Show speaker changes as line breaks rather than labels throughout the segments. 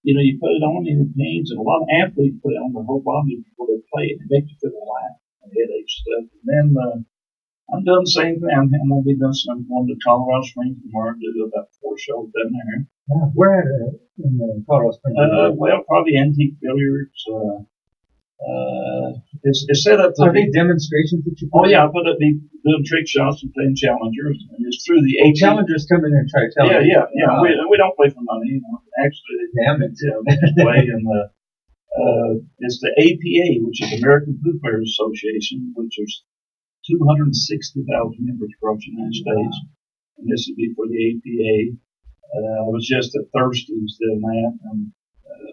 you put it on in the games, and a lot of athletes put it on their whole body before they play it. It makes you feel alive and headache stuff. And then I'm doing the same thing. I'm going to be doing some. I'm going to Colorado Springs tomorrow to do about 4 shows down there.
Where in Colorado Springs?
Well, probably Antique Billiards. It's set up to
Are they demonstrations that you
Oh yeah, I put up doing trick shots and playing challengers, and it's through the APA.
Challengers come in and try to tell
Yeah,
me.
yeah, yeah. We don't play for money, Actually,
damn it.
We just play, and it's the APA, which is American Pool Players Association, which is 260,000 members across the United States, and this would be for the APA. I was just at Thursday's doing that, and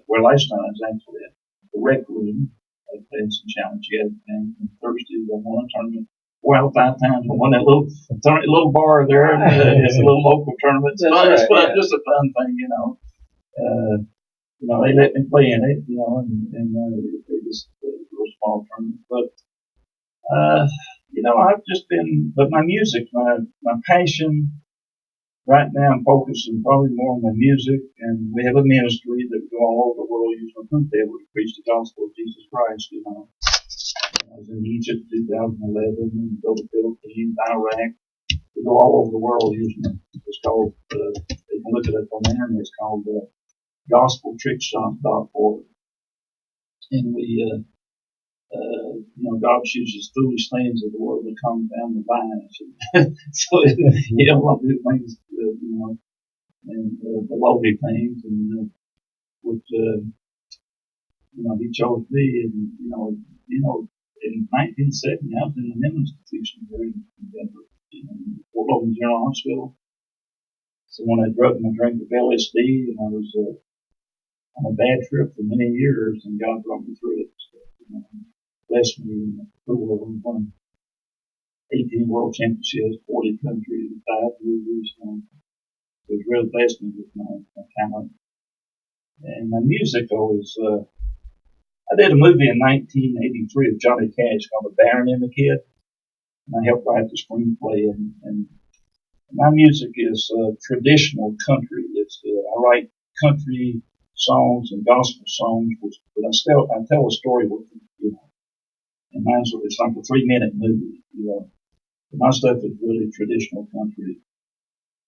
last time I was actually at the rec room. I played some challenge games, and Thursday I won a tournament 5 times. I won that little bar there. It's a little local tournament. It's fun. It's fun. Just a fun thing, they let me play in it, and they just a little small tournament. But I've just been. But my music, my passion. Right now, I'm focusing probably more on my music, and we have a ministry that we go all over the world using a pool table to preach the gospel of Jesus Christ. I was in Egypt 2011, and go to the Philippines, Iraq. We go all over the world using it. It's called, you can look it up on the internet, it's called gospeltrickshop.org. And we, God chooses foolish things of the world to come down the vines. So, He don't want to do things, and the lowly things, and He chose me, and in 1970, I was in the men's institution here in Denver, Fort Logan General Hospital. So when I drug my drink of LSD, and I was on a bad trip for many years, and God brought me through it. Blessed me in the pool of won 18 world championships, 40 countries, 5 movies. It was really blessed me with my talent. And my music always, I did a movie in 1983 with Johnny Cash called The Baron and the Kid. And I helped write the screenplay. And my music is traditional country. I write country songs and gospel songs, but I tell a story with them, And mine's, it's like a 3-minute movie, My stuff is really traditional country.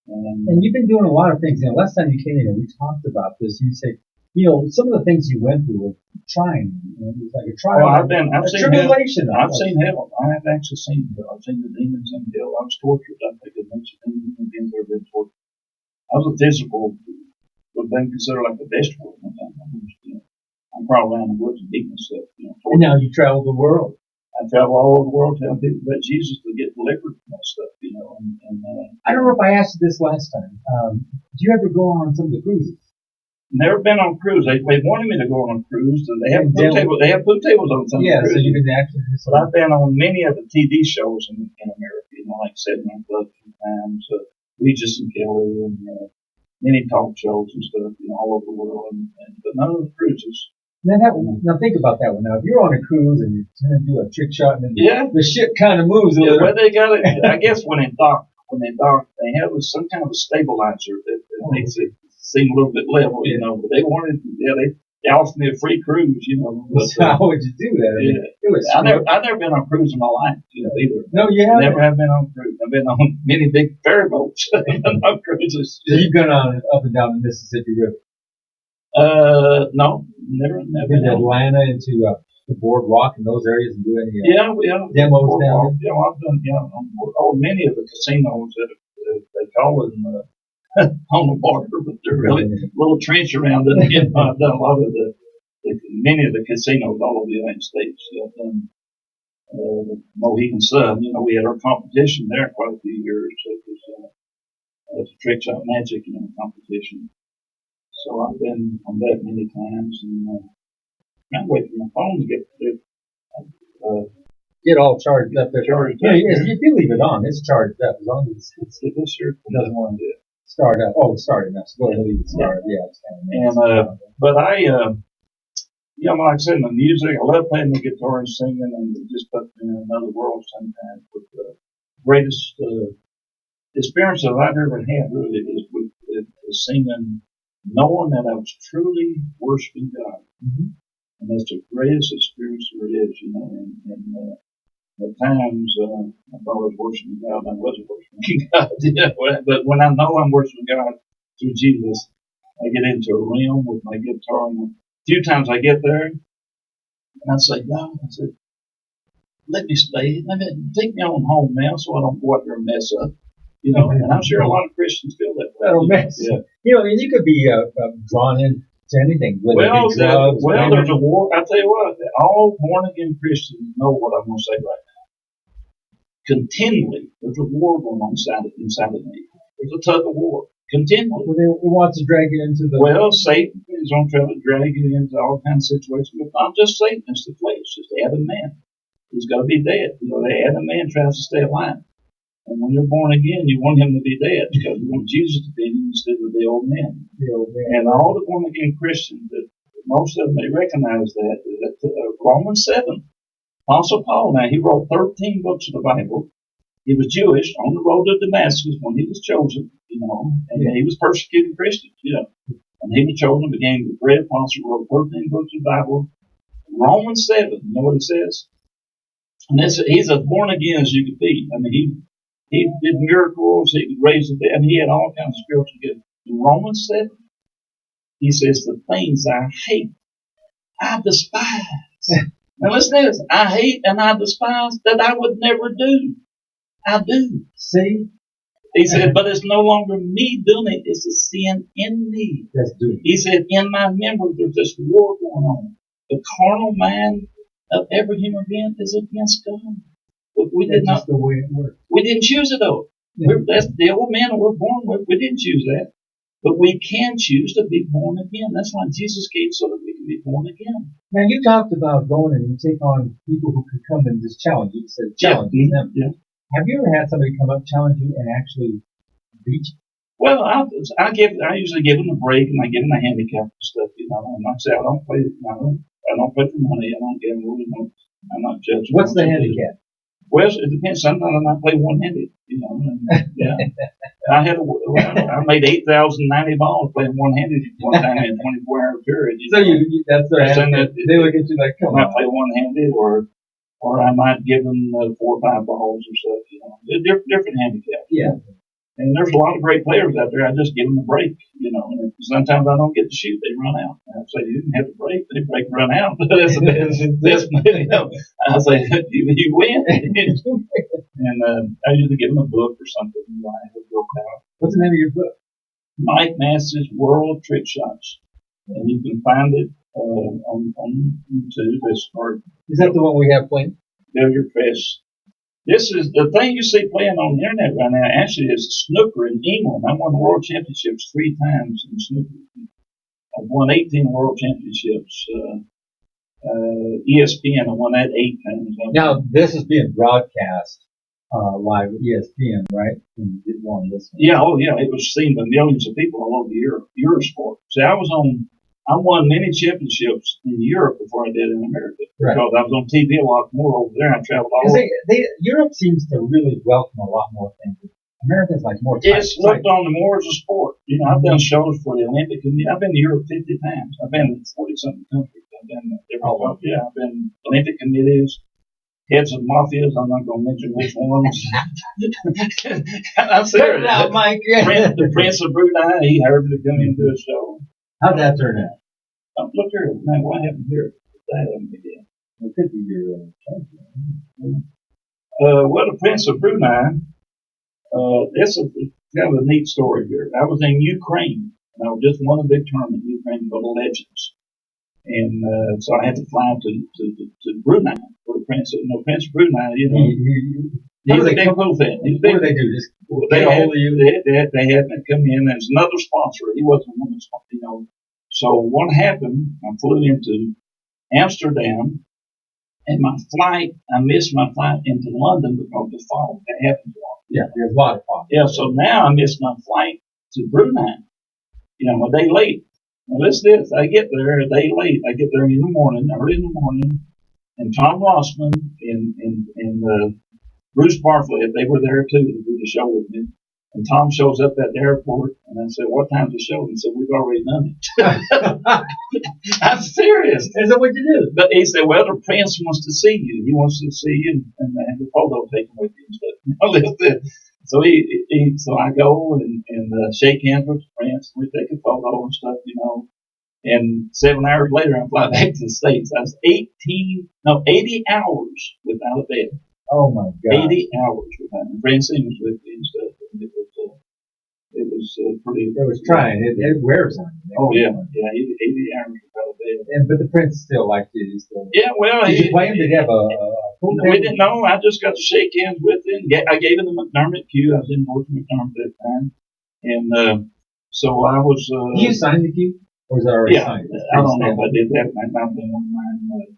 And you've been doing a lot of things. Last time you came in and we talked about this, you said, some of the things you went through were trying. It was like a trial.
Well, I've seen
tribulation.
I've seen hell. I have actually seen hell. I've seen the demons in hell. I was tortured. I think I've mentioned demons and demons have been tortured. I was a physical, would have been considered like a vegetable at one time. I'm crawling around the woods and eating stuff.
And now you travel the world.
I travel all over the world telling people about Jesus to get delivered from that stuff,
I don't know if I asked you this last time. Did you ever go on some of the cruises?
Never been on a cruise. They wanted me to go on a cruise. They have pool tables. They have pool tables on some of the cruises.
So you've been actually.
But I've been on many of the TV shows in America. Like 7 Night Club sometimes, Regis and Kelly, and many talk shows and stuff. All over the world. But none of the cruises.
Now think about that one. Now, if you're on a cruise and you're trying to do a trick shot, and then the ship kind of moves a little.
Well, they got it. I guess when they dock, they have some kind of a stabilizer that makes it seem a little bit level, But they wanted, they offered me a free cruise, But,
how would you do that?
I've never been on a cruise in my life, either.
No, you haven't.
Never have been on a cruise. I've been on many big ferry boats, on cruises.
So you've gone on up and down the Mississippi River?
No, never.
Been to Atlanta, into the boardwalk in those areas, and do any demos down there?
Yeah, I've done. Many of the casinos that they call them on the water, but they're really a little trench around it. I've done a lot of many of the casinos all over the United States. I've done Mohegan Sun. We had our competition there quite a few years. It was a trick shot magic competition. So I've been on that many times, and I'm waiting for my phone to
get all charged up. If you leave it on, it's charged up as long as
this year
it doesn't want to start up. Oh, it's started now. So go ahead and leave it started.
But I, like I said, my music, I love playing the guitar and singing, and it just puts me in another world sometimes. But the greatest experience that I've ever had really is with singing knowing that I was truly worshiping God.
Mm-hmm.
And that's the greatest experience there is, you know. And at times, I thought I was worshiping God, and I wasn't worshiping God. But when I know I'm worshiping God through Jesus, I get into a realm with my guitar. And a few times I get there, and I say, God, I said, let me stay. Take me on home now so I don't go out there and mess up. You know, and I'm sure a lot of Christians feel that way.
Oh, mess. Yeah. You know, and you could be drawn into anything. Drugs,
there's a war. I tell you what, all born again Christians know what I'm going to say right now. Continually, there's a war going on inside of me. There's a tug of war. Continually.
Well, they want to drag you into the...
Well, Satan is going to try to drag you into all kinds of situations. But not just Satan, it's the flesh. It's the Adam man. He's got to be dead. You know, the Adam man tries to stay alive. And when you're born again, you want him to be dead because you want Jesus to be in instead of the old man. And all the born again Christians, most of them, they recognize that. Romans 7, Apostle Paul, now he wrote 13 books of the Bible. He was Jewish on the road to Damascus when he was chosen, you know, and he was persecuting Christians, you know. And he was chosen, became the great apostle, wrote 13 books of the Bible. Romans 7, you know what it says? And he's as born again as you could be. I mean, he did miracles, he could raise the dead, he had all kinds of spiritual gifts. In Romans 7, he says, the things I hate, I despise. Now listen to this, I hate and I despise that I would never do. I do.
See?
He said, but it's no longer me doing it, it's a sin in me.
That's doing it.
He said, in my members there's this war going on. The carnal mind of every human being is against God. But
That's just the way it works.
We didn't choose it though. Yeah. That's the old man that we're born with. We didn't choose that. But we can choose to be born again. That's why Jesus came, so that we can be born again.
Now you talked about going and you take on people who could come and just challenge you. You said challenge them.
Yeah.
Have you ever had somebody come up, challenge you, and actually beat you?
Well, I usually give them a break and I give them a handicap and stuff. You know, and like I say, I don't play for money. I don't gamble. You know, I'm not judging.
What's the handicap?
Well, it depends. Sometimes I might play one-handed, you know. And, yeah, I made 8,090 balls playing one-handed one time in a 24-hour period.
So that's their handicap. They look at you like, come on.
I might play one-handed, or I might give them 4 or 5 balls or stuff. You know, different handicaps.
Yeah.
And there's a lot of great players out there. I just give them a break, you know. And sometimes I don't get to shoot; they run out. I say you didn't have to break; they break and run out. That's you know. I say you win. And I usually give them a book or something. You know, I have a book out.
What's the name of your book?
Mike Massey's World Trick Shots, and you can find it on YouTube.
Is that the one we have playing?
Failure Press. This is the thing you see playing on the internet right now. Actually, is snooker in England. I won the world championships 3 times in snooker. I've won 18 world championships. ESPN, I won that 8 times.
Now this is being broadcast live at ESPN, right? And you won this one.
Yeah, oh yeah, it was seen by millions of people all over Eurosport. See, I won many championships in Europe before I did in America.
Right.
Because I was on TV a lot more over there. I traveled all over.
Europe seems to really welcome a lot more things. America's like more tight.
It's looked on more as a sport. You know, I've done shows for the Olympic Committee. I've been to Europe 50 times. I've been in 40-something countries. I've been I've been Olympic committees, heads of mafias. I'm not going to mention which ones. I'm serious.
Out, Mike.
The Prince of Brunei, he hired me to come into a show.
How'd that turn out?
Look here, man, what happened here? That happened again.
It could be your
well, the Prince of Brunei, it's kind of a neat story here. I was in Ukraine, and I was just won a big tournament in Ukraine called the Legends. And so I had to fly to Brunei for the Prince of Brunei, you know. He's a big pool fan.
What do they do? Just
they had me come in. There's another sponsor. He wasn't one sponsor, you know. So what happened, I flew into Amsterdam, and I missed my flight into London because of the fog. That happens a lot.
Yeah, there's a lot of fog.
Yeah, so now I missed my flight to Brunei. You know, a day late. Now listen to this. I get there a day late. I get there early in the morning, and Tom Rossman and Bruce Bartlett, they were there too to do the show with me. And Tom shows up at the airport, and I said, "What time's the show?" And he said, "We've already done it." I'm serious.
And so what'd you do?
But he said, "Well, the prince wants to see you. He wants to see you and have a photo taken with you and stuff." So so I go and shake hands with the prince. We take a photo and stuff, And 7 hours later, I fly back to the States. I was 80 hours without a bed.
Oh my God.
80 hours without. And Francine was with me and stuff. And it was pretty.
It was trying. It wears on you.
Oh yeah, 80 hours without a bed.
But the prince still liked you.
Yeah, well,
did you play him? Did he have a pool table?
We didn't know. I just got to shake hands with him. I gave him the McDermott cue. I was in working McDermott at that time, and so I was.
Did you sign the cue, or was it already signed?
I don't know if I did that. Might not have been one of mine,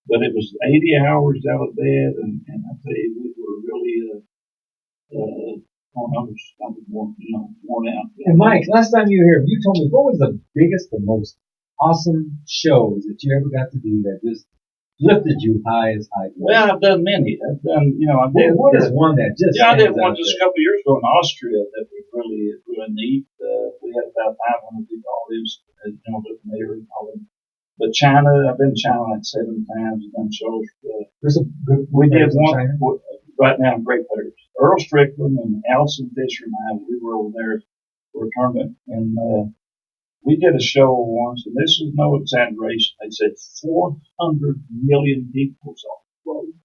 but it was 80 hours out of bed, and I tell you, we were really. I was worn out.
And Mike, last time you were here, you told me what was the biggest, the most awesome shows that you ever got to do that just lifted you high as high.
Well, I've done many. I've done, I did.
What is one that just?
Yeah, I did one just a couple of years ago in Austria that was really neat. We had about 500 people audience, with the mayor and all them. But China, I've been to China like 7 times. I've done shows.
There's a good.
We did one right now. Great players. Earl Strickland and Allison Fisher and I. We were over there for a tournament, and we did a show once, and this is no exaggeration. They said 400 million people saw it.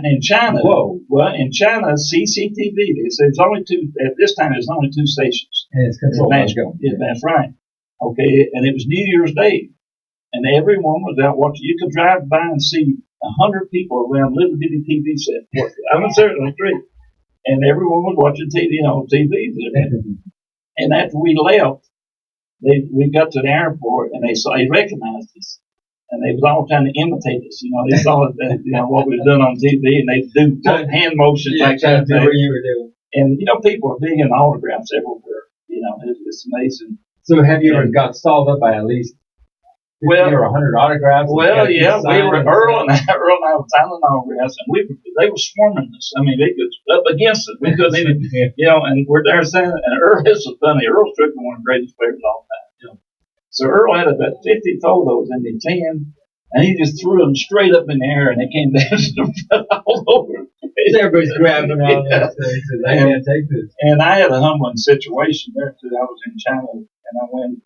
In China, well, in China, CCTV. They said it's only 2 at this time. There's only 2 stations.
And it's controlled.
Yeah, that's right. Okay, and it was New Year's Day. And everyone was out watching. You could drive by and see 100 people around little bitty TV set. I'm certainly great. And everyone was watching TV, TV. And after we left, we got to the airport and they recognized us. And they was all trying to imitate us. They saw what we were doing on TV, and they do hand motions like that.
What you were doing.
And, people are big in autographs everywhere. It's amazing.
So have you ever got stalled up by at least 50 or 100 autographs?
Well, yeah, we were Earl and I were signing autographs, and they were swarming us. I mean, they could up against us. We couldn't even, and we're there saying, and Earl, this was funny. Earl Strickland, one of the greatest players of all time. So Earl had about 50 photos in the 10, and he just threw them straight up in the air, and they came down all over.
Everybody's grabbing around that thing. I can't take this.
And I had a humbling situation there too. I was in China, and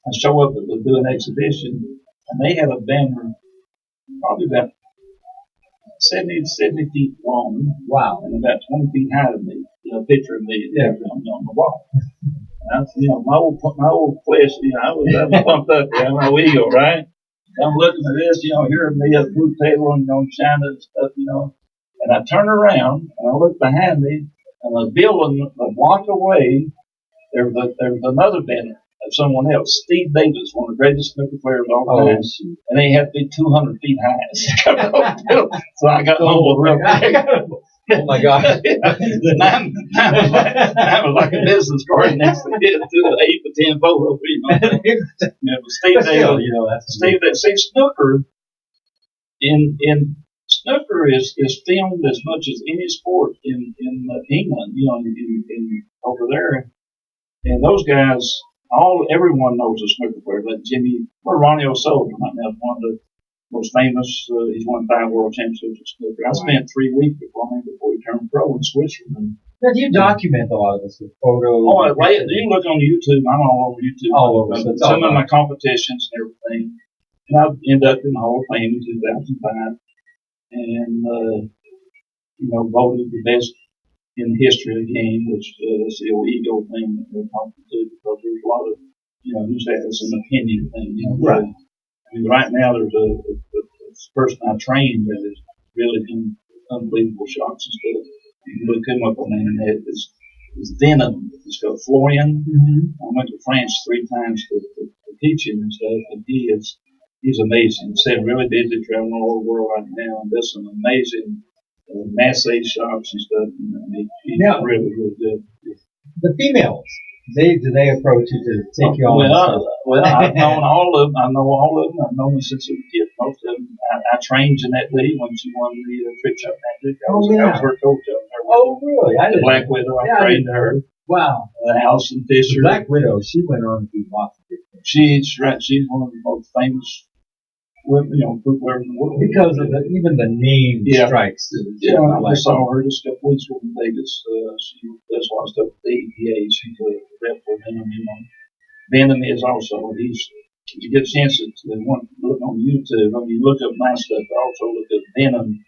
I show up to do an exhibition, and they had a banner probably about 70 feet long.
Wow.
And about 20 feet high of me, a picture of me on the wall. And my old flesh, I was pumped up there, my ego, right? I'm looking at this, hearing me at the food table and China and stuff, And I turn around and I look behind me, and a building a block away, there was another banner of someone else, Steve Davis, one of the greatest snooker players of all time, and they had to be 200 feet high. So I got humbled real quick.
Oh my gosh!
Mine was like a business card next to it, to an 8 to 10 photo. But Steve Davis, Steve Davis, snooker in snooker is filmed as much as any sport in England, in over there, and those guys. Everyone knows a snooker player, like Jimmy or Ronnie O'Sullivan. I mean, that's one of the most famous. He's won 5 world championships in snooker. I spent 3 weeks before he turned pro in Switzerland.
Now, do you document a lot of this with photos?
Oh, you can look on YouTube. I'm all over YouTube.
All over. So
some of my competitions and everything. And I ended up in the Hall of Fame in 2005, and voted the best in the history of the game, which is the old ego thing that we're talking to, because there's a lot of, you say it's an opinion thing,
Right.
I mean, right now there's a person I trained that is really doing unbelievable shots and stuff. You can look him up on the internet. It's Venom. It's called Florian.
Mm-hmm.
I went to France 3 times to teach him and stuff, and he's amazing. He's really busy traveling all over the world right now, and does some amazing Massey shots and stuff. He's really, really good.
The females, do they approach you to take you on?
I've known all of them. I know all of them. I've known them since I was a kid. Most of them. I trained Jeanette Lee when she won the trick shot magic. I was her coach up there.
Oh, really?
The Black Widow. I trained her.
Wow.
Alison
The
Fisher.
Black Widow, she went on to do lots of big things.
She's one of the most famous women, footwear in the world.
Because of even the name strikes.
Yeah, I just saw her just a couple weeks ago in Vegas. She does a lot of stuff with the EPA. She's a rep for Venom, Venom is also, if you get a chance to look on YouTube, I mean, look up my stuff, also look up Venom,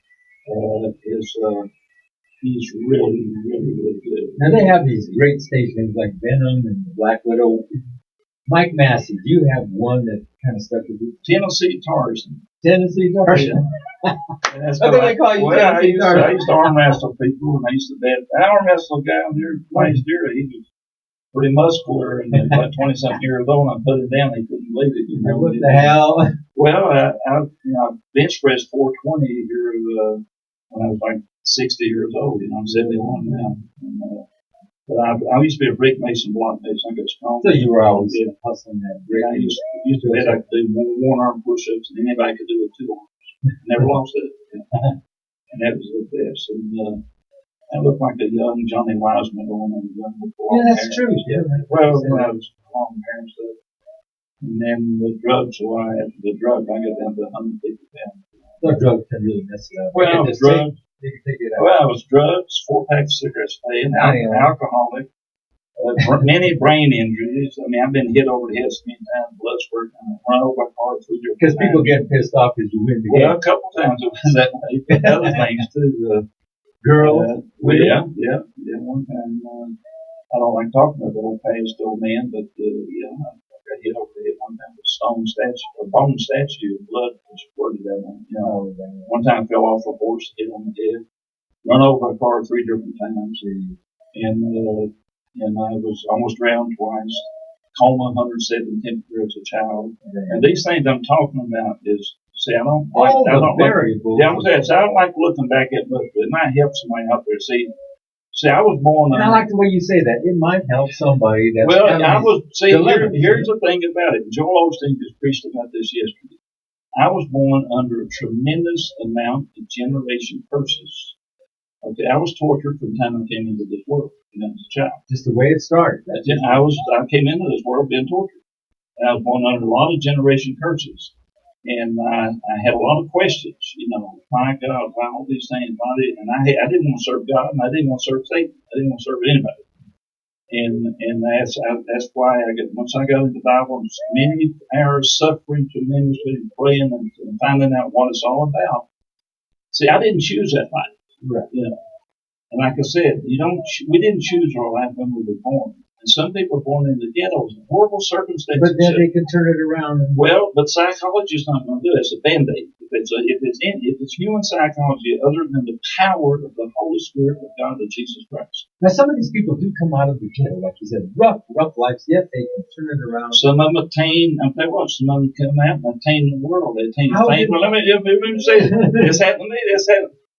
he's really, really, really good.
Now they have these great stage names like Venom and Black Widow. Mike Massey, do you have one that kind of stuck with you?
Tennessee Tarzan.
Tennessee Tarzan.
That's
what do they call you?
Well, I used to arm wrestle people, and I used to bet. I arm wrestled a guy out there last year. He was pretty muscular and about 20-something years old, and I put him down. He couldn't believe it.
What the hell?
Well, I bench pressed 420 here when I was like 60 years old. I'm 71 now. But I used to be a brick mason, block mason. I got strong.
So you were always hustling that brick.
I used to bet I could do one arm push-ups, and anybody could do it 2 arms. Never lost it. And that was the best. And I looked like a young Johnny Wiseman going on the young before.
Yeah, that's true. Yeah.
Well, when I was long hair and stuff. And then the drugs, after the drugs, I got down to 150 pounds.
The drugs can really mess you up.
Well, drugs.
You can take it out.
Well, it was drugs, 4-pack cigarettes a day, and alcoholic, many brain injuries. I mean, I've been hit over the head so many times, blood spurt, and run over by cars 3 different times.
Because people get pissed off because you win the game.
Well, a couple times it was that way. Other things too.
Girls?
Yeah. One time, I don't like talking about the old past old man, but I got hit over the head one time with a bone statue, and blood was squirted out of it. One time I fell off a horse, hit on the head, run over a car 3 different times, and I was almost drowned twice, coma 107 temperature as a child. And these things I'm talking about is, I don't like looking back at, but it might help somebody out there. See, I was born.
And I like the way you say that. It might help somebody. Here's
the thing about it. Joel Osteen just preached about this yesterday. I was born under a tremendous amount of generation curses. Okay, I was tortured from the time I came into this world, as a child.
Just the way it started.
I came into this world being tortured. And I was born under a lot of generation curses. And I had a lot of questions, my God, why all these things, and I didn't want to serve God, and I didn't want to serve Satan, I didn't want to serve anybody, and that's why once I got into the Bible, many hours suffering tremendously, and praying and finding out what it's all about. See, I didn't choose that life,
right?
And like I said, we didn't choose our life when we were born. And some people are born in the ghettos in horrible circumstances.
But then they can turn it around.
But psychology is not going to do it. It's a band-aid. If it's human psychology other than the power of the Holy Spirit of God, of Jesus Christ.
Now, some of these people do come out of the ghetto, like you said, rough lives, yet they can turn it around.
Some of them attain, some of them come out and attain the world. They attain fame. Well, let me say this happened to me.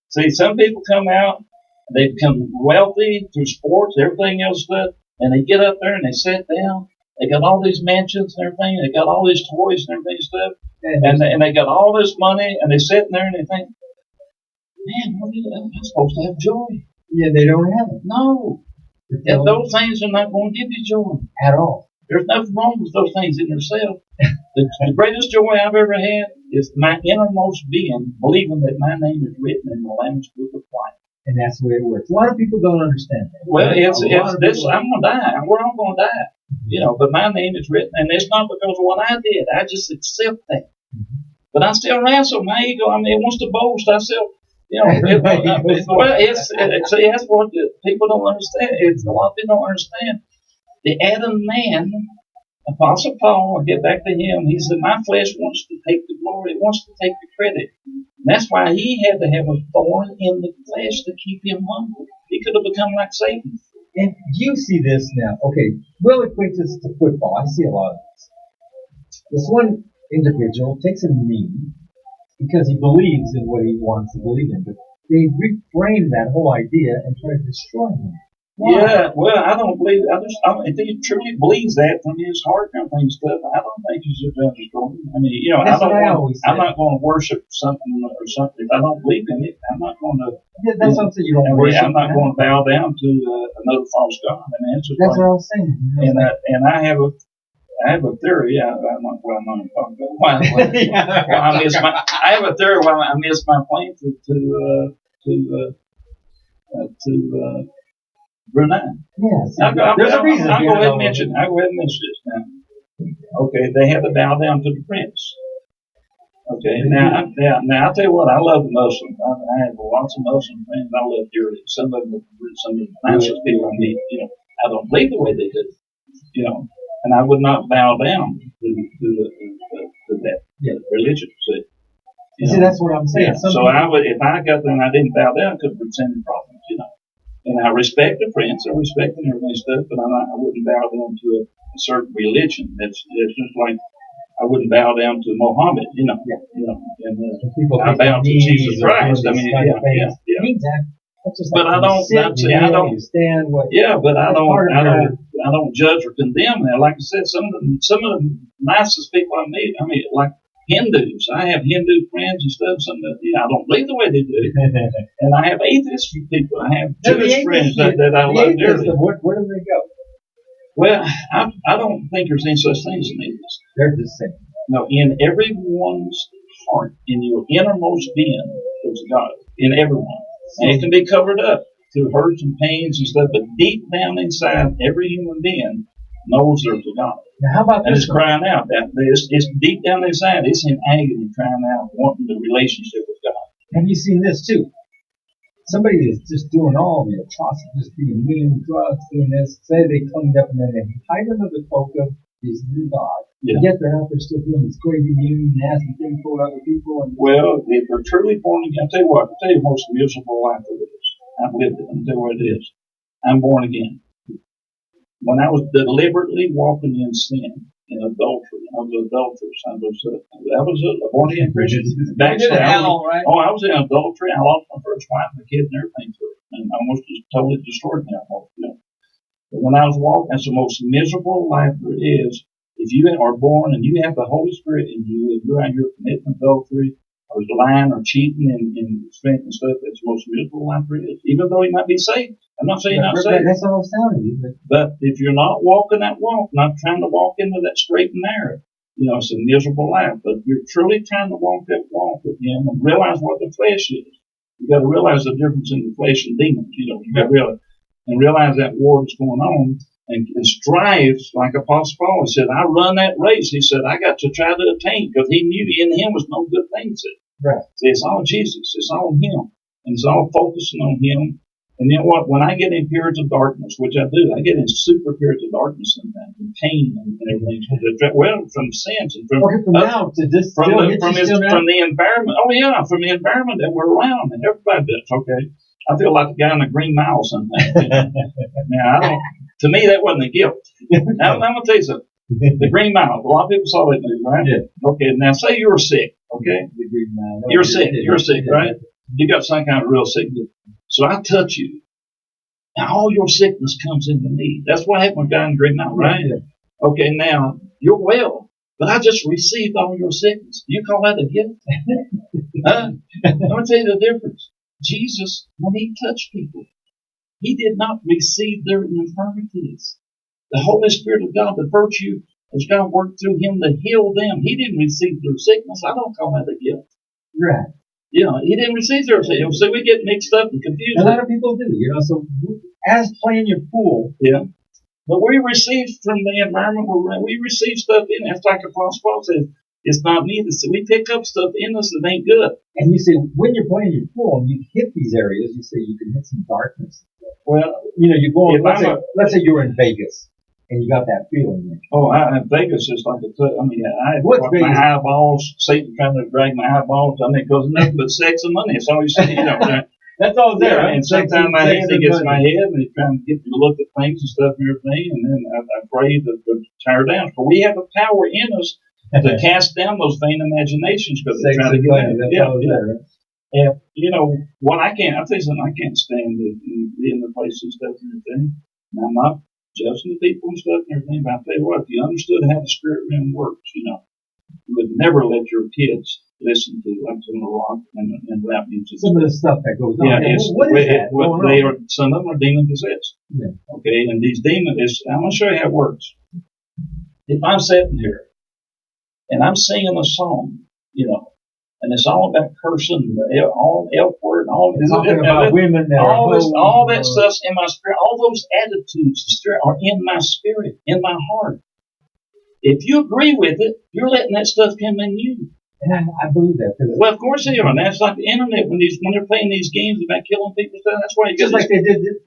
See, some people come out, they become wealthy through sports, everything else stuff. And they get up there and they sit down. They got all these mansions and everything. They got all these toys and everything stuff. And they got all this money. And they sit there and they think, man, I'm supposed to have joy.
Yeah, they don't have it.
No. And those things are not going to give you joy.
At all.
There's nothing wrong with those things in themselves. The greatest joy I've ever had is my innermost being believing that my name is written in the Lamb's Book of Life.
And that's the way it works. A lot of people don't understand that.
Well, I'm going to die. We're all going to die. But my name is written, and it's not because of what I did. I just accept that. Mm-hmm. But I still wrestle my ego. I mean, it wants to boast. I still, that's what people don't understand. A lot of people don't understand. The Adam man, Apostle Paul, I'll get back to him. He said, my flesh wants to take the glory. It wants to take the credit. And that's why he had to have a thorn in the flesh to keep him humble. He could have become like Satan.
And you see this now. Okay, we'll equate this to football. I see a lot of this. This one individual takes a knee because he believes in what he wants to believe in. But they reframe that whole idea and try to destroy him.
Yeah, well, I don't believe. If he truly believes that from his heart and everything stuff, I don't think he's just going to destroy him. I mean,
That's what I always say.
I'm not going to worship something or something if I don't believe in it. I'm not going to.
Yeah, that's what I'm saying. You don't worship.
I'm not going to bow down to another false god. I mean, it's just
that's what I was saying.
And I have a theory. I'm not talking about why I have a theory why I missed my plane to Brunei.
Yes.
There's a reason. I'll go ahead and mention this now. Okay, they had to bow down to the prince. Okay, now I'll tell you what, I love the Muslims. I have lots of Muslim friends I love dearly. Some of the nicest people I meet. I don't believe the way they do. And I would not bow down to that religion.
See, that's what I'm saying.
Yeah. So I would, if I got there and I didn't bow down, it could present problems. And I respect the friends, I respect and everything stuff, but I wouldn't bow down to a certain religion. That's just like I wouldn't bow down to Mohammed, and I bow to Jesus Christ. I mean,
but I don't understand what.
Yeah, but I don't judge or condemn that. Like I said, some of the nicest people I meet, like Hindus. I have Hindu friends and stuff. I don't believe the way they do. And I have atheist people. I have Jewish friends that I love dearly.
Where do they go?
Well, I don't think there's any such thing as an atheist.
They're the same.
No, in everyone's heart, in your innermost being, there's a God. In everyone. And it can be covered up through hurts and pains and stuff, but deep down inside, every human being knows there's a God.
Now, how about
and it's crying out. It's deep down inside. It's in agony, crying out, wanting the relationship with God.
Have you seen this too? Somebody is just doing all the atrocities, just being mean, drugs, doing this. Say they cleaned up and then they hide under the cloak of this new God. Yeah. Yet they're out there still doing these crazy, mean, nasty things toward other people.
Well, if they're truly born again, I'll tell you the most miserable life there is. I've lived it. I'll tell you what it is. I'm born again. When I was deliberately walking in sin, in adultery, I was adulterous. I was a born again Christian.
Right?
I was in adultery. I lost my first wife, my kids, and everything to it, and almost just totally destroyed me. But when I was walking, that's the most miserable life there is. If you are born and you have the Holy Spirit in you, and you're out here committing adultery, or lying, or cheating, and strength and stuff, that's the most miserable life there is. Even though you might be saved. I'm not saying you're not saved.
That's what I was telling you.
But if you're not walking that walk, not trying to walk into that straight and narrow, it's a miserable life. But you're truly trying to walk that walk with Him and realize what the flesh is. You got to realize the difference in the flesh and demons. You got to realize that war that's going on and strive, like Apostle Paul said, I run that race. He said, I got to try to attain, because he knew in him was no good thing.
Right.
See, it's all Jesus. It's all Him. And it's all focusing on Him. And you know what? When I get in periods of darkness, which I do, I get in super periods of darkness sometimes, and pain and everything. Well, from sins and from the environment. Oh yeah, from the environment that we're around, and everybody does. Okay, I feel like the guy in the Green Mile sometimes. Now, to me, that wasn't a gift. Now, I'm gonna tell you something. The Green Mile. A lot of people saw that movie, right? Yeah. Okay. Now, say you were sick. Okay. The Green Mile. You're sick. You're sick, right? You got some kind of real sickness. So I touch you. Now all your sickness comes into me. That's what happened with God in Green Mountain, right? Yeah. Okay, now you're well, but I just received all your sickness. Do you call that a gift? Let me tell you the difference. Jesus, when He touched people, He did not receive their infirmities. The Holy Spirit of God, the virtue as God worked through Him to heal them, He didn't receive their sickness. I don't call that a gift.
Right.
He didn't receive their sickness. So we get mixed up and confused.
A lot of people do, So as playing your pool.
Yeah. But we receive from the environment we receive stuff in. That's like Apostle Paul says, it's not me. We pick up stuff in us that ain't good.
And you say, when you're playing your pool and you hit these areas, you say you can hit some darkness.
Well,
you go on, let's say you were in Vegas. And you got that feeling there.
Oh, Vegas is like I had my eyeballs, Satan trying to drag my eyeballs. Because nothing but sex and money. It's all you see.
That's all there.
Yeah, and sometimes my head, he gets in my head, and he's trying to get me to look at things and stuff and everything. And then I pray to tear down. For we have the power in us to cast down those vain imaginations, because they try to get in. And, what I'll tell you something, I can't stand it, being in the place and stuff and everything. And I'm not judging the people and stuff and everything, but I'll tell you what, if you understood how the spirit realm works, you would never let your kids listen to like some of the rock and rap music.
Some of the stuff that goes on.
Yeah,
what is that?
Some of them are demon possessed.
Yeah.
Okay, and these demons, I'm going to show you how it works. If I'm sitting here and I'm singing a song, and it's all about cursing, all F word, all
women,
all that stuff's in my spirit. All those attitudes are in my spirit, in my heart. If you agree with it, you're letting that stuff come in you.
And I believe that.
Well, of course they are. And that's like the internet when they're playing these games about killing people. That's why you got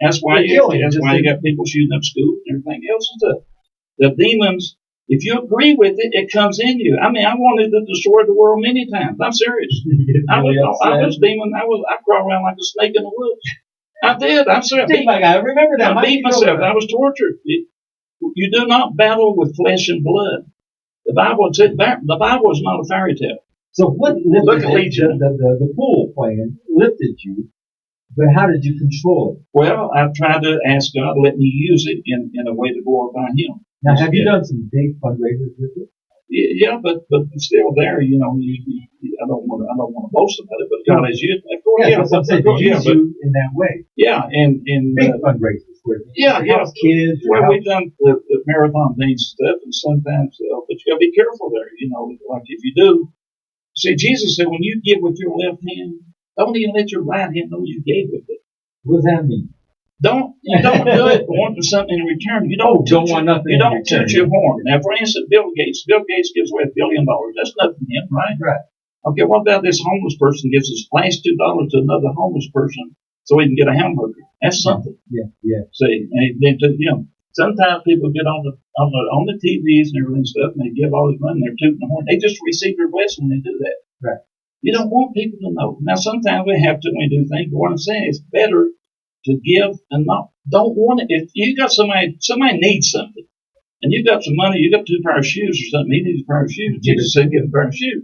That's why you got people shooting up schools and everything else and stuff. The demons. If you agree with it, it comes in you. I wanted to destroy the world many times. I'm serious. I was demon. I crawled around like a snake in the woods. I did. I'm serious.
I remember that.
I beat myself. I was tortured. You do not battle with flesh and blood. The Bible is not a fairy tale.
So what lifted the pool plan lifted you, but how did you control it?
Well, I tried to ask God to let me use it in a way to glorify Him.
Now, have you done some big fundraisers with it?
Yeah, but it's still there. I don't want to boast about it, but God has used it. Of course,
you in that way.
Yeah, and
big fundraisers with it.
Yeah,
kids.
Well, we've done the marathon things and stuff, and sometimes, but you got to be careful there. Like if you do, see, Jesus said, when you give with your left hand, don't even let your right hand know you gave with it.
What does that mean?
You don't do it wanting something in return. You don't
want nothing.
You don't toot your horn. Now, for instance, Bill Gates gives away $1 billion. That's nothing to him, right?
Right.
Okay, what about this homeless person gives his last $2 to another homeless person so he can get a hamburger? That's something.
Yeah.
See, and then sometimes people get on the TVs and everything stuff, and they give all this money, and they're tooting the horn. They just receive their blessing when they do that.
Right.
You don't want people to know. Now, sometimes we have to when we do things, but what I'm saying is better to give and don't want it. If you got somebody needs something, and you got some money, you got 2 pair of shoes or something, he needs a pair of shoes. Jesus said, give a pair of shoes.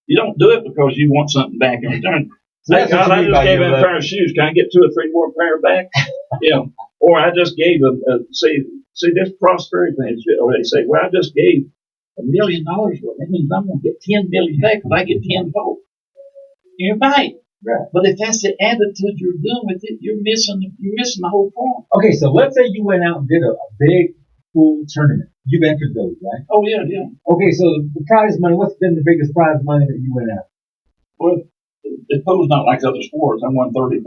You don't do it because you want something back in return. Thank God, I just gave him a pair of shoes. Can I get 2 or 3 more pair back? Or I just gave see this prosperity thing. Or they say, well, I just gave $1 million. Well, that means I'm going to get 10 million back because I get 10 votes. You're right.
Right.
But if that's the attitude you're doing with it, you're missing the whole point.
Okay, so let's say you went out and did a big pool tournament. You've entered those, right?
Oh yeah.
Okay, so the prize money. What's been the biggest prize money that you went out?
Well, the pool's not like other sports. I won $30,000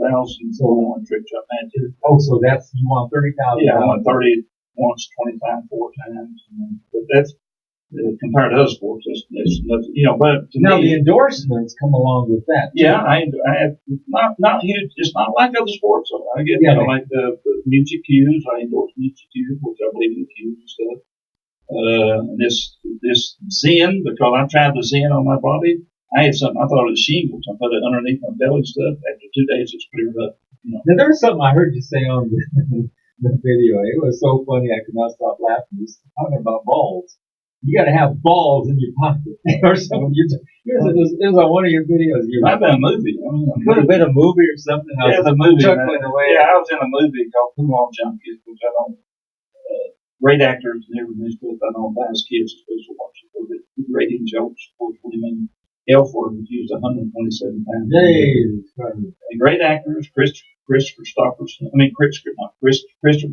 for one trip jump man too.
Oh, so you won $30,000.
Yeah, I won 30 once, 25 4 times. But that's compared to other sports, it's nothing, but
now the endorsements come along with that.
Yeah, I have not huge. It's not like other sports. So I get like the music cues. I endorse music cues, which I believe in cues and stuff. This Zen, because I tried the Zen on my body. I had something. I thought it was shingles. I put it underneath my belly and stuff. After 2 days, it's cleared up.
Now there was something I heard you say on the video. It was so funny. I could not stop laughing. You were talking about balls. You got to have balls in your pocket or something. It was on one of your videos.
I've been a movie.
It could have been a movie or something.
Yeah, it's a movie.
Chuckling away.
Yeah, I was in a movie called Football Junkies, which I don't. Great actors and everything, but I don't advise kids to watch it. The rating jokes, of course, when F word was used 127 times. And great actors, Christopher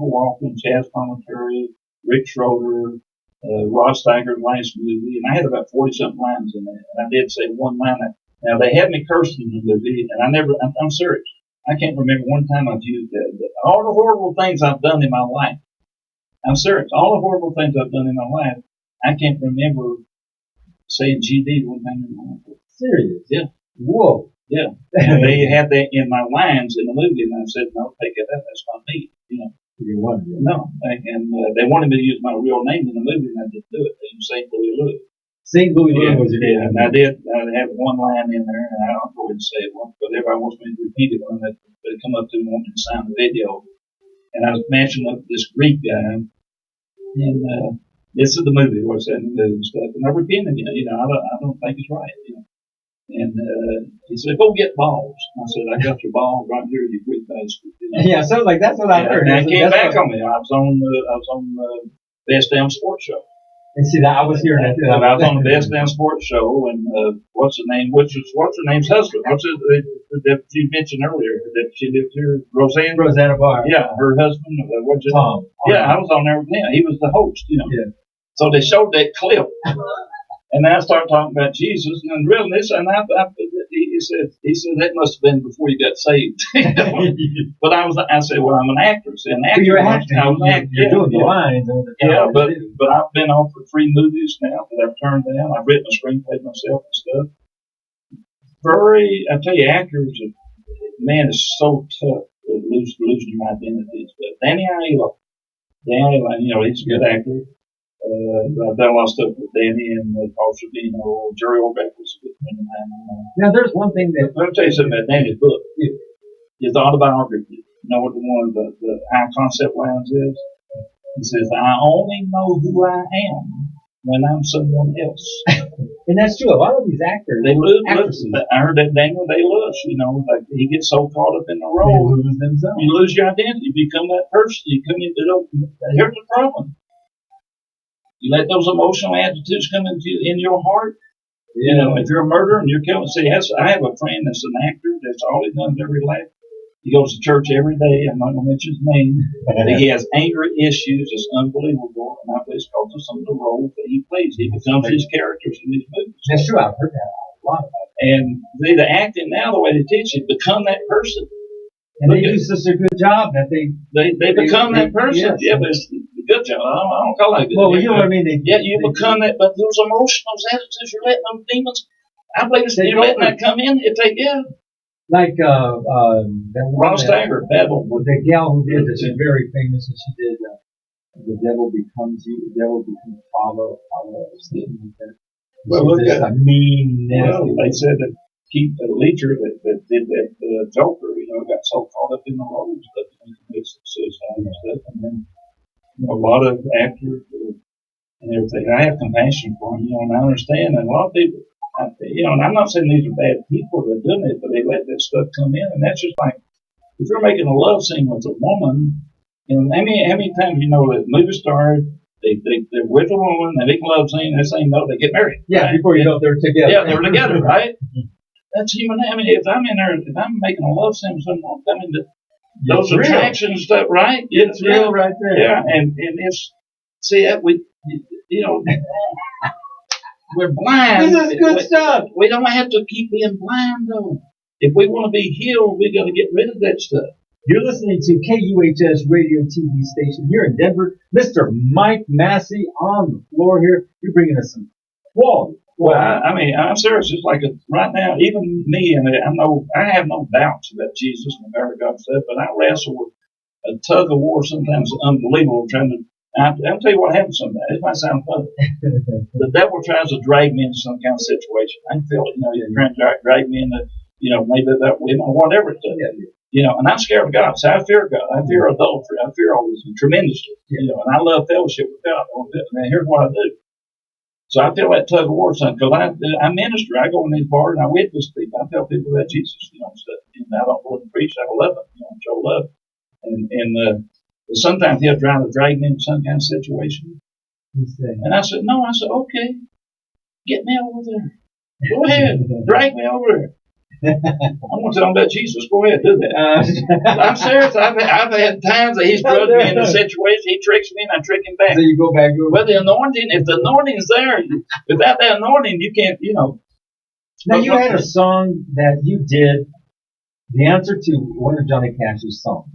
Walken, Chaz Palminteri, Rick Schroeder. Rod Steiger's last movie, and I had about 40-something lines in there, and I did say one line. Now they had me cursing in the movie, and I'm serious. I can't remember one time I've used that. All the horrible things I've done in my life, I'm serious. All the horrible things I've done in my life, I can't remember saying GD one time in my life.
Serious?
Yeah.
Whoa.
Yeah. And they had that in my lines in the movie, and I said, no, take it out. That's not me.
You wanted it.
No, and they wanted me to use my real name in the movie, and I didn't do it. They used St. Louis Louis.
St. Louis Louis was your name.
Yeah, and I did. I had one line in there, and I don't go ahead and say it once, but everybody wants me to repeat it when they come up to me and want me to sign the video. And I was mentioning this Greek guy, and this is the movie, what's that in the movie and stuff, and I repented, I don't think it's right, And he said, "Go get balls." And I said, "I got your balls right here, you freak bastard." You know?
Yeah, so like that's what I heard.
And it came back on me. I was on the Best Damn Sports Show.
And see that I was hearing that too.
I was on the Best Damn Sports Show, and what's her name? What's her name's husband? What's it that you mentioned earlier that she lived here?
Rosanna Barr.
Yeah, her husband. What's it?
Tom.
Yeah, I was on there with him. He was the host. You know.
Yeah.
So they showed that clip. And then I started talking about Jesus, and really, he said that must have been before you got saved. But I said, well, I'm an actor. See, an actor.
You're acting. You're doing the lines.
Yeah, but I've been offered 3 movies now that I've turned down. I've written a screenplay myself and stuff. I tell you, actors, man, it's so tough losing your identities. But Danny Aiello, you know, he's a good actor. I've done a lot of stuff with Danny and also, you know, Jerry Orbach was a good friend of mine.
Now, there's one thing that...
Let me tell you something about Danny's book. His autobiography. You know what one of the high concept lines is? He says, "I only know who I am when I'm someone else."
And that's true. A lot of these actors...
They lose. I heard that Daniel Day-Lewis, you know, like he gets so caught up in the role.
They lose themselves.
You lose your identity. You become that person. Here's the problem. You let those emotional attitudes come in your heart. You know, if you're a murderer and you're killing, see, I have a friend that's an actor. That's all he does every life. He goes to church every day. I'm not going to mention his name. He has anger issues. It's unbelievable. And I believe it's because of some of the roles that he plays. He becomes his characters in these movies.
That's true. I've heard that a lot about it.
And the acting now, the way they teach you, become that person.
And they do such a good job that they
become that person. Yes. Yeah, but it's a good job. I don't call it good.
Well, you know what I mean?
You become that, but those emotions, those attitudes, you're letting those demons, I believe you're letting that come in.
Like,
Ron Steiger, Babel.
The gal who did this is very famous, and she did, The Devil Becomes You, The Devil Becomes Follow, or something like that.
Well, look at
a mean, nasty.
They said that Keith Leacher that did that Joker, you know, got so caught up in the roles that he committed suicide and stuff. And then, you know, a lot of actors and everything. I have compassion for them, you know, and I understand. And a lot of people, you know, and I'm not saying these are bad people that are doing it, but they let that stuff come in. And that's just like, if you're making a love scene with a woman, and how many times, you know, that movie stars, they're with a woman, they make a love scene, they say no, they get married.
Yeah, right? Before you know they're together.
Yeah, they're together, right? That's human. I mean, if I'm in there, if I'm making a love scene with someone, I mean, those attractions and stuff, right?
It's real right there.
Yeah, and it's, see, you know, we're blind.
This is good stuff.
We don't have to keep being blind, though. If we want to be healed, we got to get rid of that stuff.
You're listening to KUHS Radio TV station here in Denver. Mr. Mike Massey on the floor here. You're bringing us some quality.
Well, I mean, I'm serious. It's like right now, even me, and I have no doubts about Jesus and about God stuff, but I wrestle with a tug of war sometimes unbelievable. I'll tell you what happens sometimes. It might sound funny. The devil tries to drag me into some kind of situation. I can feel it. You know, he's trying to drag me into, you know, maybe that women or whatever. You know, and I'm scared of God. So I fear God. I fear adultery. I fear all this tremendously. You know, and I love fellowship with God. And here's what I do. So I feel that tug of war, son, because I minister. I go in these bars and I witness people. I tell people about Jesus, you know, stuff. And I don't really preach. I love them, you know, show love. And sometimes he'll try to drag me into some kind of situation. And I said, no. I said, okay, get me over there. Go ahead, drag me over there. I'm going to tell him about Jesus. Go ahead, do that. I'm serious. I've had times that he's drugged me into a situation. He tricks me and I trick him back.
So you go back.
But the anointing, if the anointing's there, without that anointing, you can't, you know.
Now, you had a song that you did, the answer to one of Johnny Cash's songs.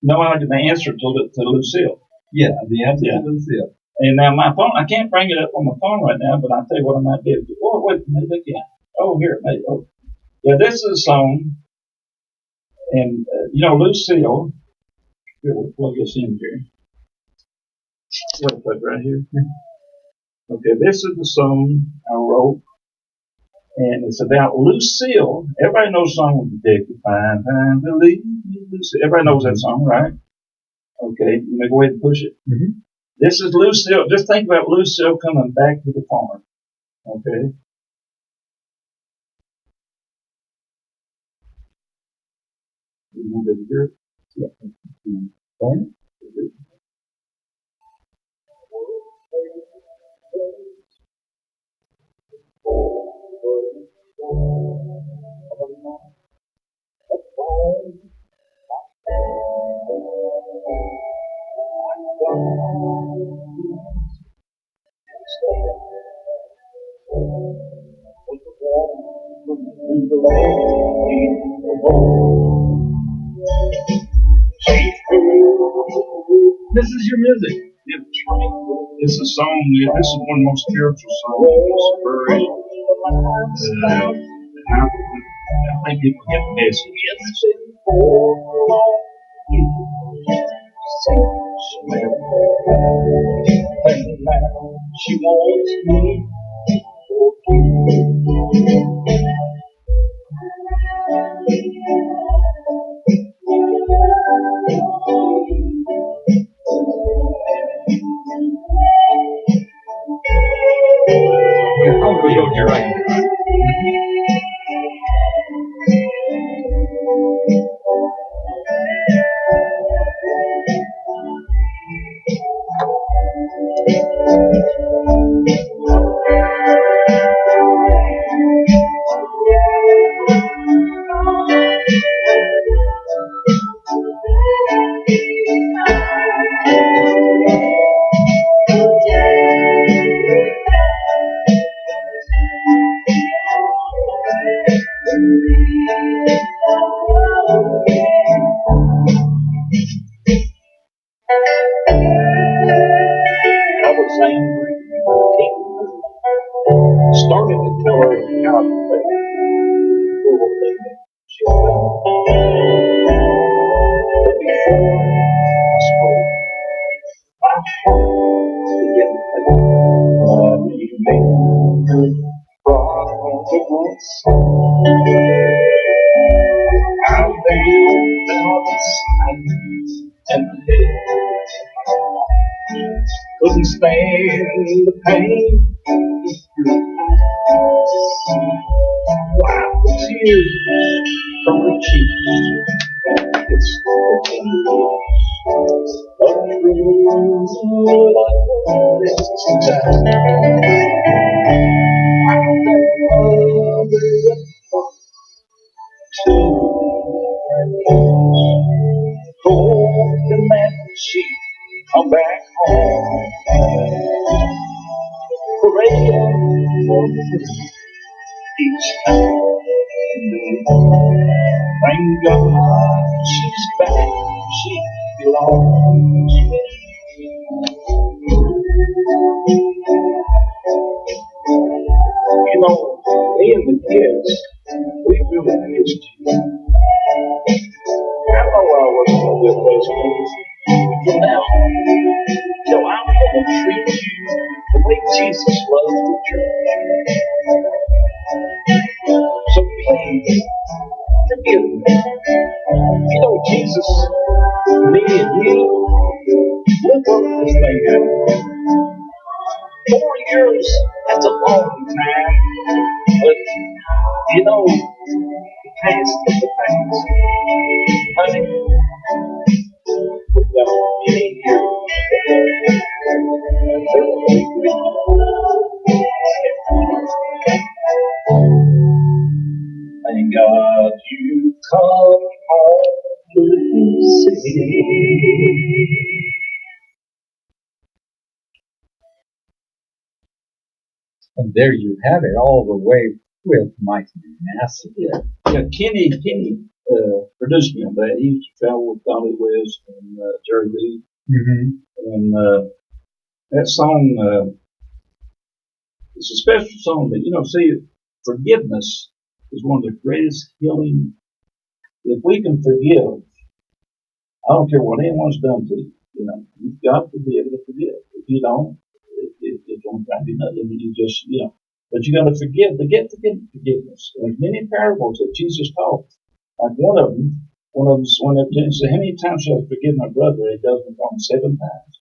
No, I did the answer to Lucille.
Yeah, the answer to Lucille.
And now my phone, I can't bring it up on my phone right now, but I'll tell you what I might be able to do. Oh, wait, maybe I can. Oh, here, maybe. Oh. Yeah, this is a song, and, you know, Lucille, here, we'll plug this in here. What put right here? Okay, this is the song I wrote, and it's about Lucille. Everybody knows the song, Take the Fine Time to Leave Me, Lucille. Everybody knows that song, right? Okay, let me go ahead and push it. Mm-hmm. This is Lucille. Just think about Lucille coming back to the farm. Okay? You want to hear it?
Yeah. Fun? This is your music.
Yeah, that's right. This is a song. This is one of the most spiritual songs. It's very. I think people get the message. She wants me.
You're right.
I was angry. Started to tell her how to play little thing that she had done. But before I spoke, my heart began to think, you made promise. I'm there on the side and the hill. Couldn't stand the pain. Wow, tears from the cheeks. It's a true like this time. Hoping that she come back home. Praying each time. Thank God she's back. She belongs. You know, me and the kids, we really missed you. I know I wasn't a good husband. But now, I'm going to treat you the way Jesus loves the church. So please, forgive me. You know, Jesus, me and you, we'll work this thing out. 4 years, that's a long time. But, you know, the past is the past. Honey, we've got many years. Thank God you come home, Lucy.
And there you have it, all the way with Mike Massey.
Yeah, Kenny produced me on that. He used to travel with Dolly West and Jerry Lee.
Mm-hmm.
And that song is a special song that, see, forgiveness is one of the greatest healing. If we can forgive, I don't care what anyone's done to you, you've got to be able to forgive. If you don't, it won't be nothing. You just, but you got to forgive to get forgiveness. There's many parables that Jesus taught. Like one of them is when it says, how many times shall I forgive my brother? He does it wrong 7 times.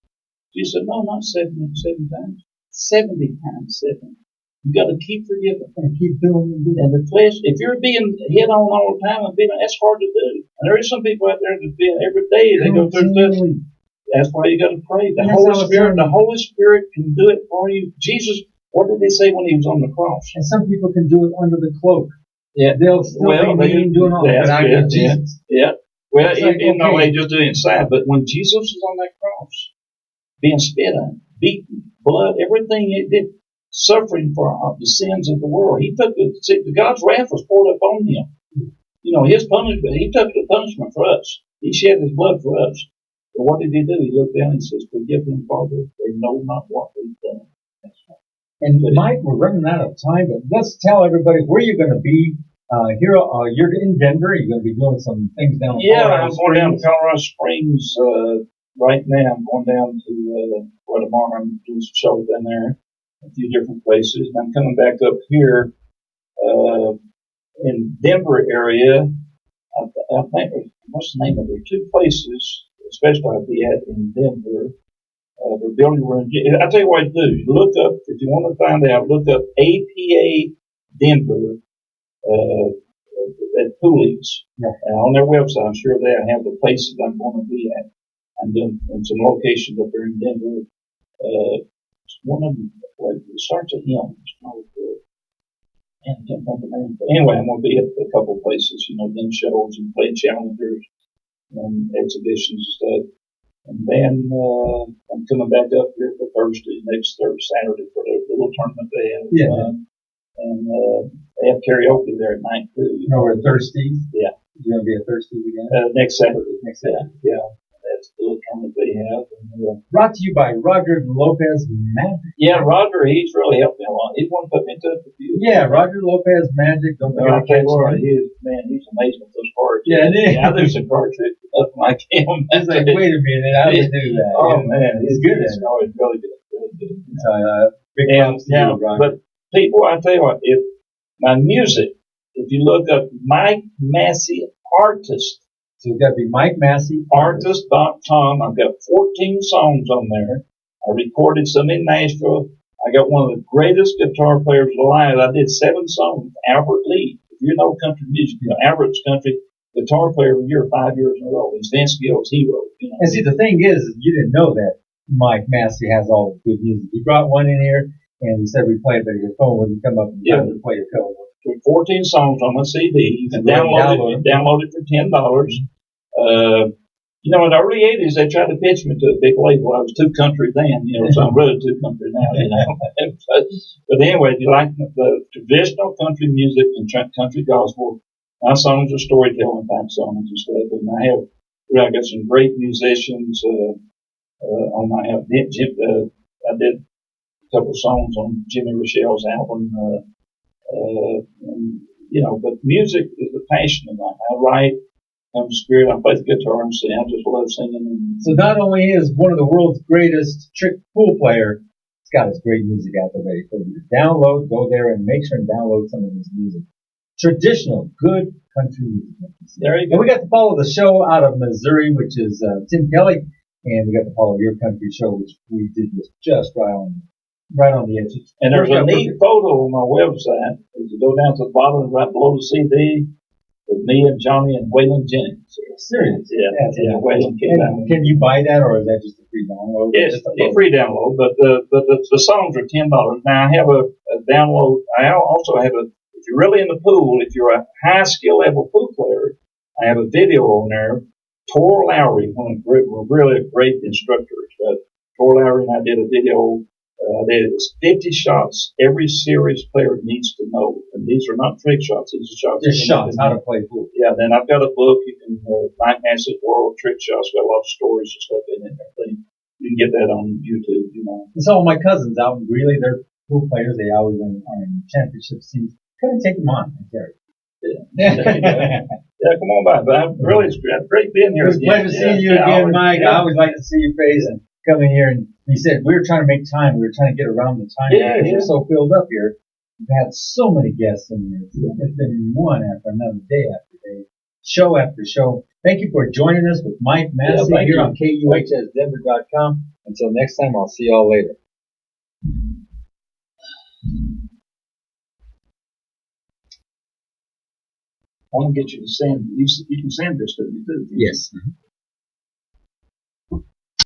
Jesus said, no, not 7 times. 70 times 7. You got to keep forgiving
and keep doing it.
And the flesh, if you're being hit on all the time and that's hard to do. And there is some people out there that feel every day they go through this. That's why you got to pray. The Holy Spirit can do it for you. Jesus, what did he say when he was on the cross? And
some people can do it under the cloak.
Yeah,
they'll still be doing all that. I get Jesus.
Yeah. Well, even though they just do it inside, but when Jesus was on that cross, being spit on, beaten, blood, everything it did, suffering for the sins of the world, he took God's wrath was poured up on him. You know, his punishment, he took the punishment for us. He shed his blood for us. But what did he do? He looked down and says, "Forgive them, Father, they know not what they've done." That's right.
And Mike, we're running out of time, but let's tell everybody where you're going to be. Here, you're in Denver. You're going to be doing some things down in Colorado
I'm going down to Colorado Springs right now. I'm going down to tomorrow. I'm doing some shows down there, a few different places. And I'm coming back up here in Denver area. I think what's the name of it? Two places, especially I'll be at in Denver. They're building. I'll tell you what to do. Look up if you want to find out. Look up APA Denver. At Cooley's. On their website, I'm sure they have the places I'm going to be at. I'm doing some locations up there in Denver. One of them, it starts at M. It's called, I can't think of the name. But anyway, I'm going to be at a couple places, doing shows and playing challengers and exhibitions and stuff. And then I'm coming back up here for next Saturday for the little tournament they have. Yeah. And they have karaoke there at night too.
We're Thursdays?
Yeah.
You're going to be at Thursdays again?
Next Saturday. Yeah. That's the little tournament they have. And,
brought to you by Roger Lopez Magic.
Yeah, Roger, he's really helped me a lot. He's one to put me in touch with you.
Yeah, Roger Lopez Magic. Don't forget
to catch him. He's amazing with those cards.
Yeah,
I do some card tricks. Nothing like him.
It's like, wait a minute, how do you do that?
Oh, man. He's good at it. Oh, he's really good.
So, big props to you, Roger.
But people, I tell you what, if my music, if you look up Mike Massey Artist.
So it's got to be Mike Massey
Artist.com. I've got 14 songs on there. I recorded some in Nashville. I got one of the greatest guitar players alive. I did 7 songs. Albert Lee. If you know country music, Albert's country guitar player of the year 5 years in a row. He's Vince Gill's hero.
And see, the thing is, you didn't know that Mike Massey has all the good music. He brought one in here. And he said we play it, but his phone wouldn't come up and play a cover. 14 songs on a CD. You can download it for $10. In the early 80s, they tried to pitch me to a big label. I was too country then, so I'm really too country now, but anyway, if you like the traditional country music and country gospel, my songs are storytelling type songs and stuff. And I got some great musicians on my album. I did couple songs on Jimmy Rochelle's album, but music is a passion of mine. I write, I'm spirit, I play the guitar and sing. I just love singing. So not only is one of the world's greatest trick pool player, he's got his great music out there ready for you to download. Go there and make sure and download some of his music. Traditional, good country music.
There you go.
And we got to follow the show out of Missouri, which is Tim Kelly, and we got to follow your country show, which we did just right on the edge.
And there's a neat photo on my website. If you go down to the bottom, right below the CD, with me and Johnny and Waylon Jennings.
Serious?
Yeah. Waylon came down.
Can you buy that, or is that just a free download?
Yes, it's a free download, but the songs are $10. Now I have a download. I also have if you're really in the pool, if you're a high skill level pool player, I have a video on there. Tor Lowry, really a great instructor. Tor Lowry and I did a video. There's 50 shots every serious player needs to know. And these are not trick shots. These are shots.
Just shots, how to play pool.
Yeah, then I've got a book. You can, Mike Massey's World Trick Shots. Got a lot of stories and stuff in it. You can get that on YouTube,
And so my cousins out in Greeley, they're pool players. They always are in championship teams. Kind of take them on, Gary.
Yeah. Come on by. But it's great being here.
It's a pleasure seeing you again, Mike. I always like to see your face and come in here. And he said, we were trying to make time. We were trying to get around the time. We're so filled up here. We've had so many guests in here. It's been one after another, day after day, show after show. Thank you for joining us with Mike Massey here on KUHSdenver.com. Until next time, I'll see y'all later.
want to get you to sand. You can sand this, don't you? Too.
Yes.